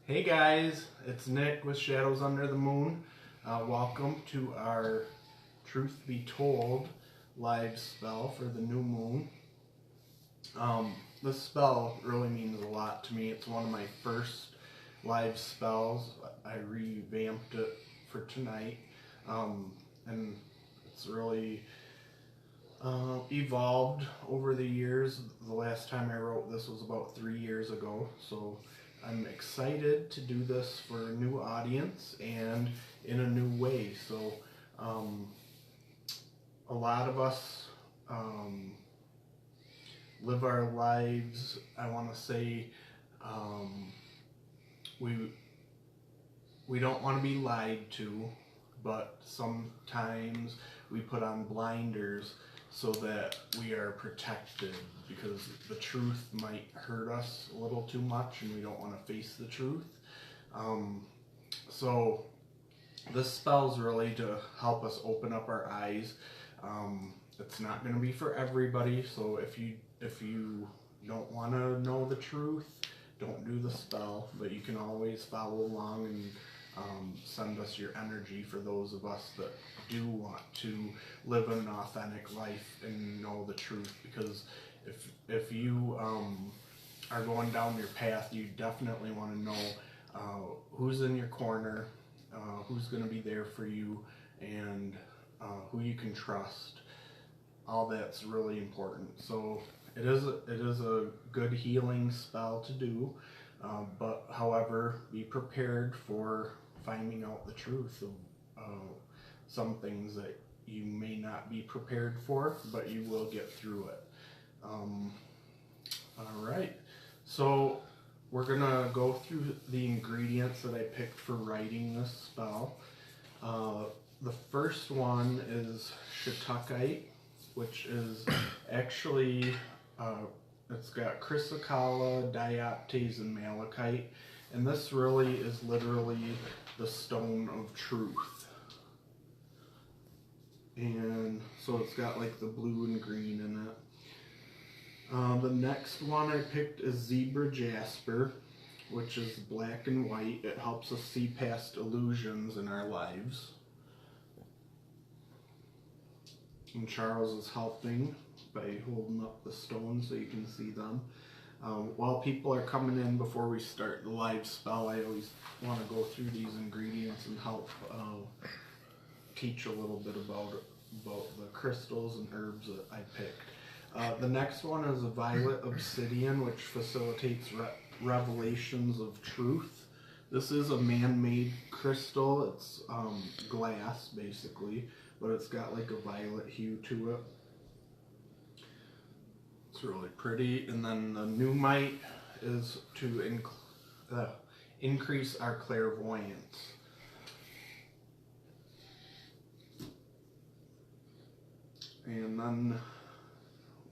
Hey guys, it's Nick with Shadows Under the Moon. Welcome to our Truth Be Told live spell for the new moon. This spell really means a lot to me. It's one of my first live spells. I revamped it for tonight, and it's really evolved over the years. The last time I wrote this was about 3 years ago, so I'm excited to do this for a new audience and in a new way. So, a lot of us live our lives. I want to say we we don't want to be lied to, but sometimes we put on blinders so that we are protected because the truth might hurt us a little too much and we don't want to face the truth. So this spell's really to help us open up our eyes. It's not going to be for everybody, so if you don't want to know the truth, don't do the spell. But you can always follow along and send us your energy for those of us that do want to live an authentic life and know the truth. Because if you are going down your path, you definitely want to know who's in your corner, who's going to be there for you, and who you can trust. All that's really important. So it is a good healing spell to do, but however, be prepared for finding out the truth of some things that you may not be prepared for, but you will get through it. All right, so we're gonna go through the ingredients that I picked for writing this spell. The first one is shiitakite, which is actually it's got chrysocolla, dioptase, and malachite, and this really is literally the stone of truth. And so it's got like the blue and green in it. The next one I picked is zebra jasper, which is black and white. It helps us see past illusions in our lives. And Charles is helping by holding up the stones so you can see them. While people are coming in before we start the live spell, I always want to go through these ingredients and help teach a little bit about the crystals and herbs that I picked. The next one is a violet obsidian, which facilitates revelations of truth. This is a man-made crystal. It's glass, basically, but it's got like a violet hue to it. It's really pretty. And then the numite is to increase our clairvoyance. And then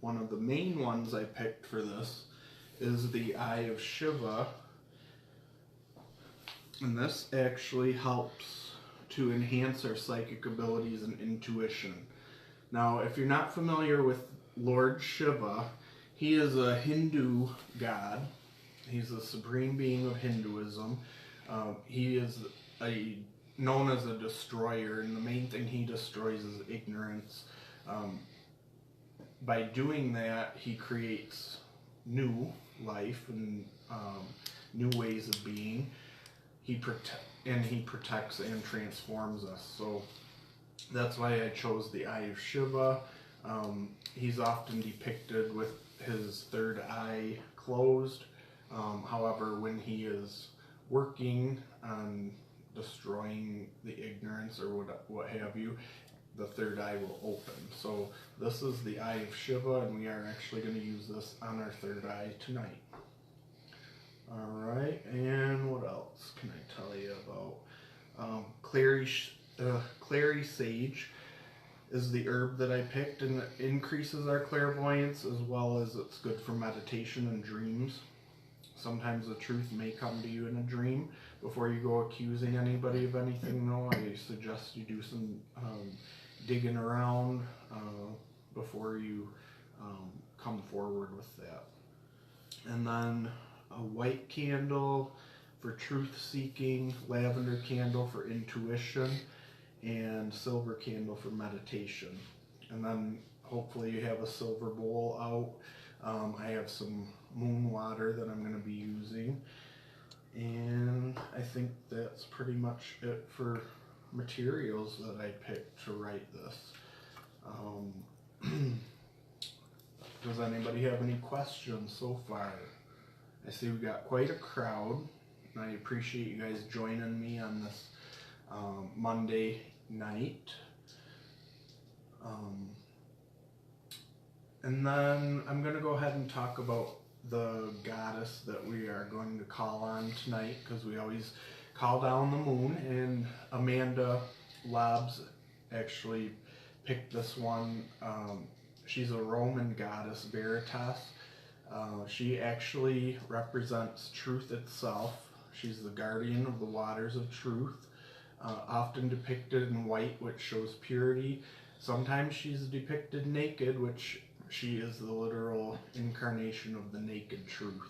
one of the main ones I picked for this is the Eye of Shiva. And this actually helps to enhance our psychic abilities and intuition. Now, if you're not familiar with Lord Shiva, he is a Hindu god. He's the supreme being of Hinduism. He is known as a destroyer, and the main thing he destroys is ignorance. By doing that, he creates new life and new ways of being. He protects and transforms us. So that's why I chose the Eye of Shiva. He's often depicted with his third eye closed. However, when he is working on destroying the ignorance or what have you, the third eye will open. So this is the Eye of Shiva, and we are actually going to use this on our third eye tonight. Alright, and what else can I tell you about? Clary sage is the herb that I picked, and it increases our clairvoyance as well as it's good for meditation and dreams. Sometimes the truth may come to you in a dream. Before you go accusing anybody of anything, though, I suggest you do some digging around before you come forward with that. And then a white candle for truth seeking, lavender candle for intuition, and silver candle for meditation. And then hopefully you have a silver bowl out. I have some moon water that I'm going to be using. And I think that's pretty much it for materials that I picked to write this. Does anybody have any questions so far? I see we got quite a crowd, and I appreciate you guys joining me on this Monday night. And then I'm going to go ahead and talk about the goddess that we are going to call on tonight, because we always call down the moon, and Amanda Lobbs actually picked this one. She's a Roman goddess, Veritas. She actually represents truth itself. She's the guardian of the waters of truth, often depicted in white, which shows purity. Sometimes she's depicted naked, which she is the literal incarnation of the naked truth.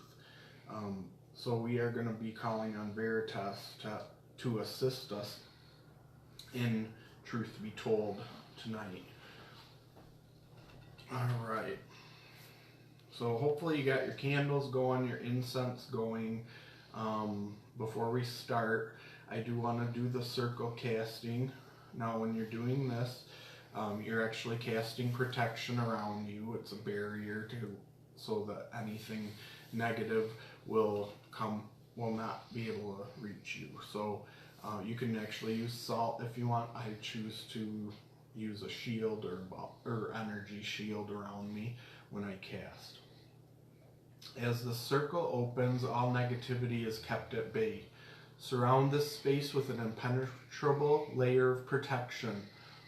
So we are going to be calling on Veritas to assist us in truth be told tonight. All right. So hopefully you got your candles going, your incense going. Before we start, I do want to do the circle casting. Now when you're doing this, you're actually casting protection around you. It's a barrier so that anything negative will not be able to reach you. So you can actually use salt if you want. I choose to use a shield or energy shield around me when I cast. As the circle opens, all negativity is kept at bay. Surround this space with an impenetrable layer of protection.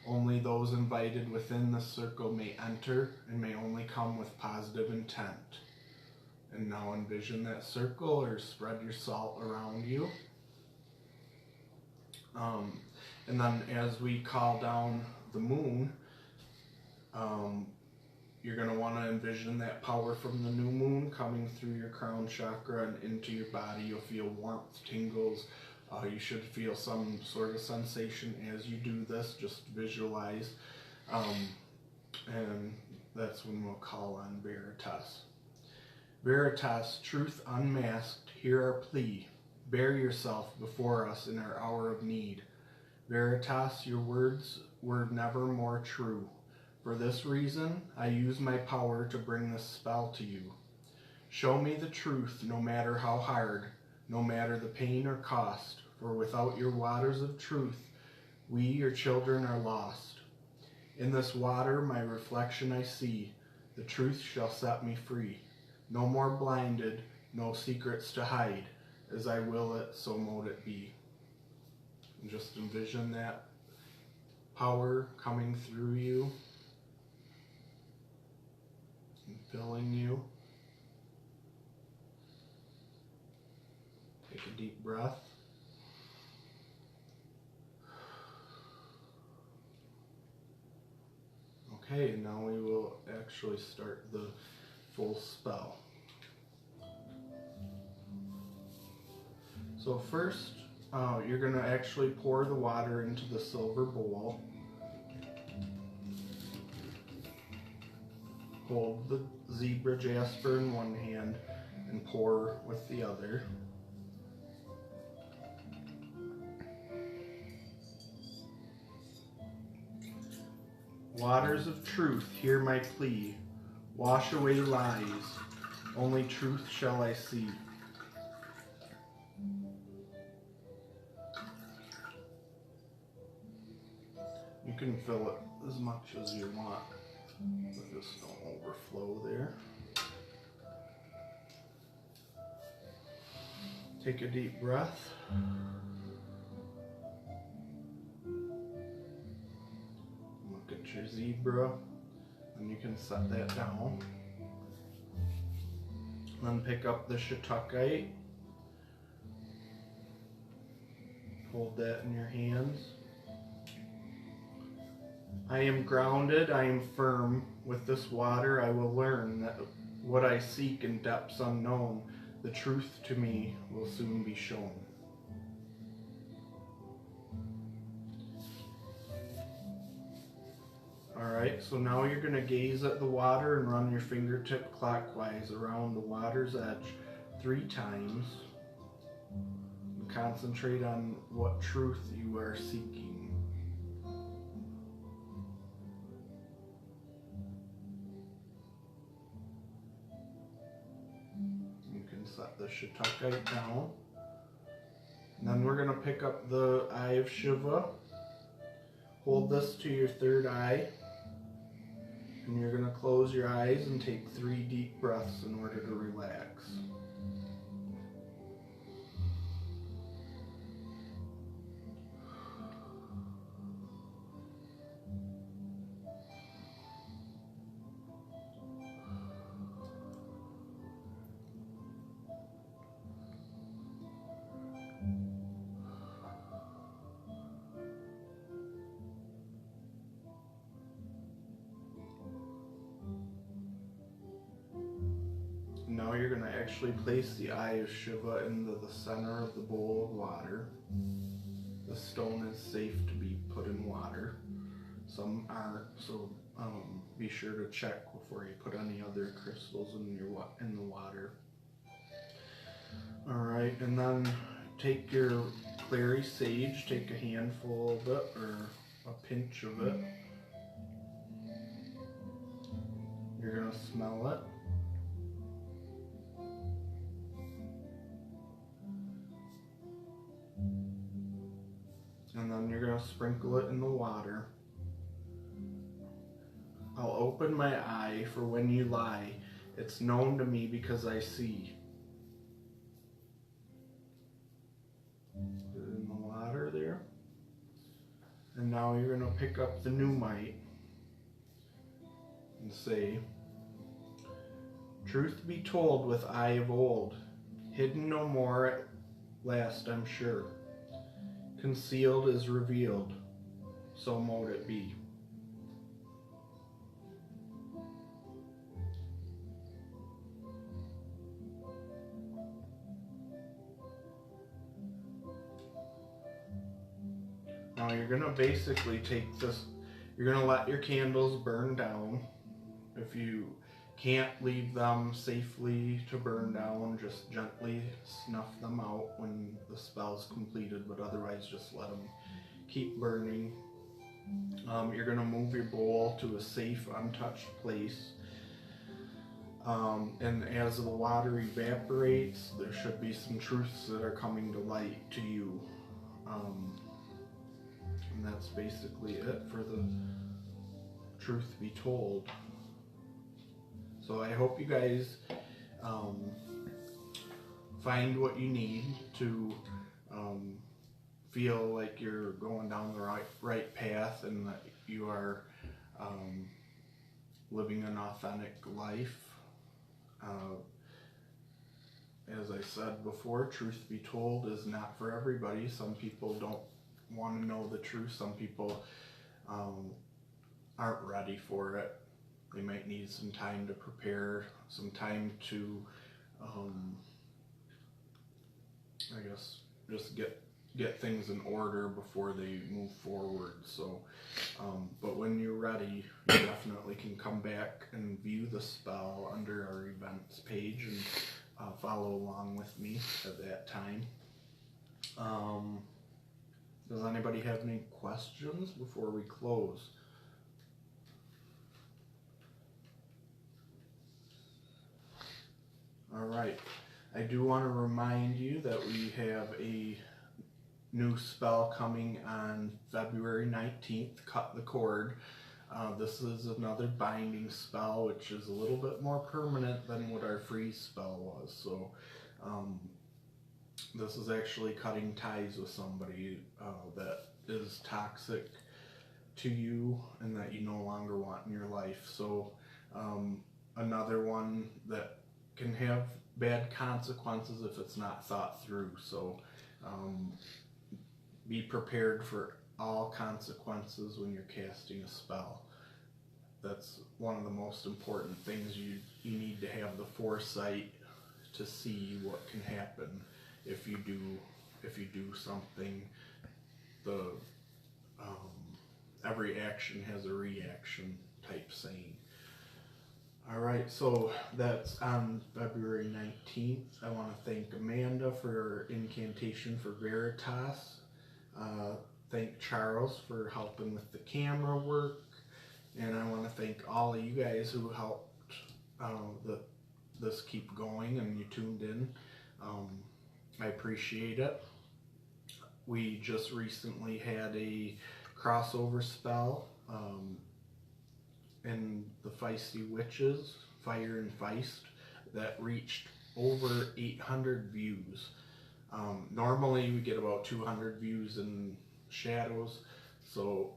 Only those invited within the circle may enter and may only come with positive intent. And now envision that circle, or spread your salt around you. And then as we call down the moon, you're going to want to envision that power from the new moon coming through your crown chakra and into your body. You'll feel warmth, tingles. You should feel some sort of sensation as you do this. Just visualize. And that's when we'll call on Veritas. Veritas, truth unmasked, hear our plea. Bear yourself before us in our hour of need. Veritas, your words were never more true. For this reason, I use my power to bring this spell to you. Show me the truth, no matter how hard, no matter the pain or cost, for without your waters of truth, we, your children, are lost. In this water, my reflection I see. The truth shall set me free. No more blinded, no secrets to hide. As I will it, so mote it be. And just envision that power coming through you and filling you. Take a deep breath. Okay, and now we will actually start the full spell. So first, you're going to actually pour the water into the silver bowl. Hold the zebra jasper in one hand and pour with the other. Waters of truth, hear my plea. Wash away lies. Only truth shall I see. You can fill it as much as you want, but just don't overflow there. Take a deep breath. Look at your zebra, and you can set that down. Then pick up the shiitakite. Hold that in your hands. I am grounded, I am firm. With this water I will learn that what I seek in depths unknown, The truth to me will soon be shown. Alright, so now you're going to gaze at the water and run your fingertip clockwise around the water's edge 3 times. And concentrate on what truth you are seeking. You can set the Shiitake down. And then we're going to pick up the Eye of Shiva. Hold this to your third eye. And you're going to close your eyes and take 3 deep breaths in order to relax. Now you're going to actually place the Eye of Shiva into the center of the bowl of water. The stone is safe to be put in water. Some aren't, so be sure to check before you put any other crystals in the water. Alright, and then take your clary sage, take a handful of it, or a pinch of it. You're going to smell it. And then you're going to sprinkle it in the water. I'll open my eye, for when you lie, it's known to me because I see. Put it in the water there. And now you're going to pick up the Numite and say, truth be told with eye of old, hidden no more at last I'm sure. Concealed is revealed, so mote it be. Now you're going to basically take this, you're going to let your candles burn down. If you can't leave them safely to burn down, just gently snuff them out when the spell's completed, but otherwise just let them keep burning. You're going to move your bowl to a safe, untouched place. And as the water evaporates, there should be some truths that are coming to light to you. And that's basically it for the truth be told. So I hope you guys find what you need to feel like you're going down the right path, and that you are living an authentic life. As I said before, truth be told is not for everybody. Some people don't want to know the truth. Some people aren't ready for it. They might need some time to prepare, some time to, I guess, just get things in order before they move forward. So, but when you're ready, you definitely can come back and view the spell under our events page and follow along with me at that time. Does anybody have any questions before we close? Alright, I do want to remind you that we have a new spell coming on February 19th, Cut the Cord. This is another binding spell, which is a little bit more permanent than what our freeze spell was. So this is actually cutting ties with somebody that is toxic to you and that you no longer want in your life. So another one that can have bad consequences if it's not thought through. So be prepared for all consequences when you're casting a spell. That's one of the most important things. You need to have the foresight to see what can happen if you do something. The every action has a reaction type saying. All right, so that's on February 19th. I want to thank Amanda for her incantation for Veritas. Thank Charles for helping with the camera work. And I want to thank all of you guys who helped this keep going and you tuned in. I appreciate it. We just recently had a crossover spell in the Feisty Witches, Fire and Feist, that reached over 800 views. Normally we get about 200 views in Shadows,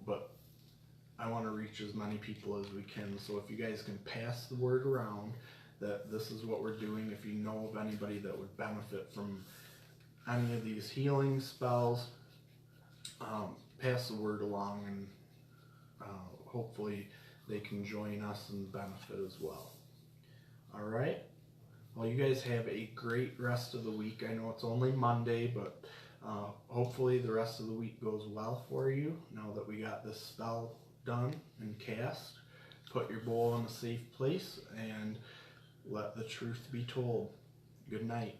but I want to reach as many people as we can. So if you guys can pass the word around that this is what we're doing, if you know of anybody that would benefit from any of these healing spells, pass the word along, and hopefully they can join us and benefit as well. All right. Well, you guys have a great rest of the week. I know it's only Monday, but hopefully the rest of the week goes well for you now that we got this spell done and cast. Put your bowl in a safe place and let the truth be told. Good night.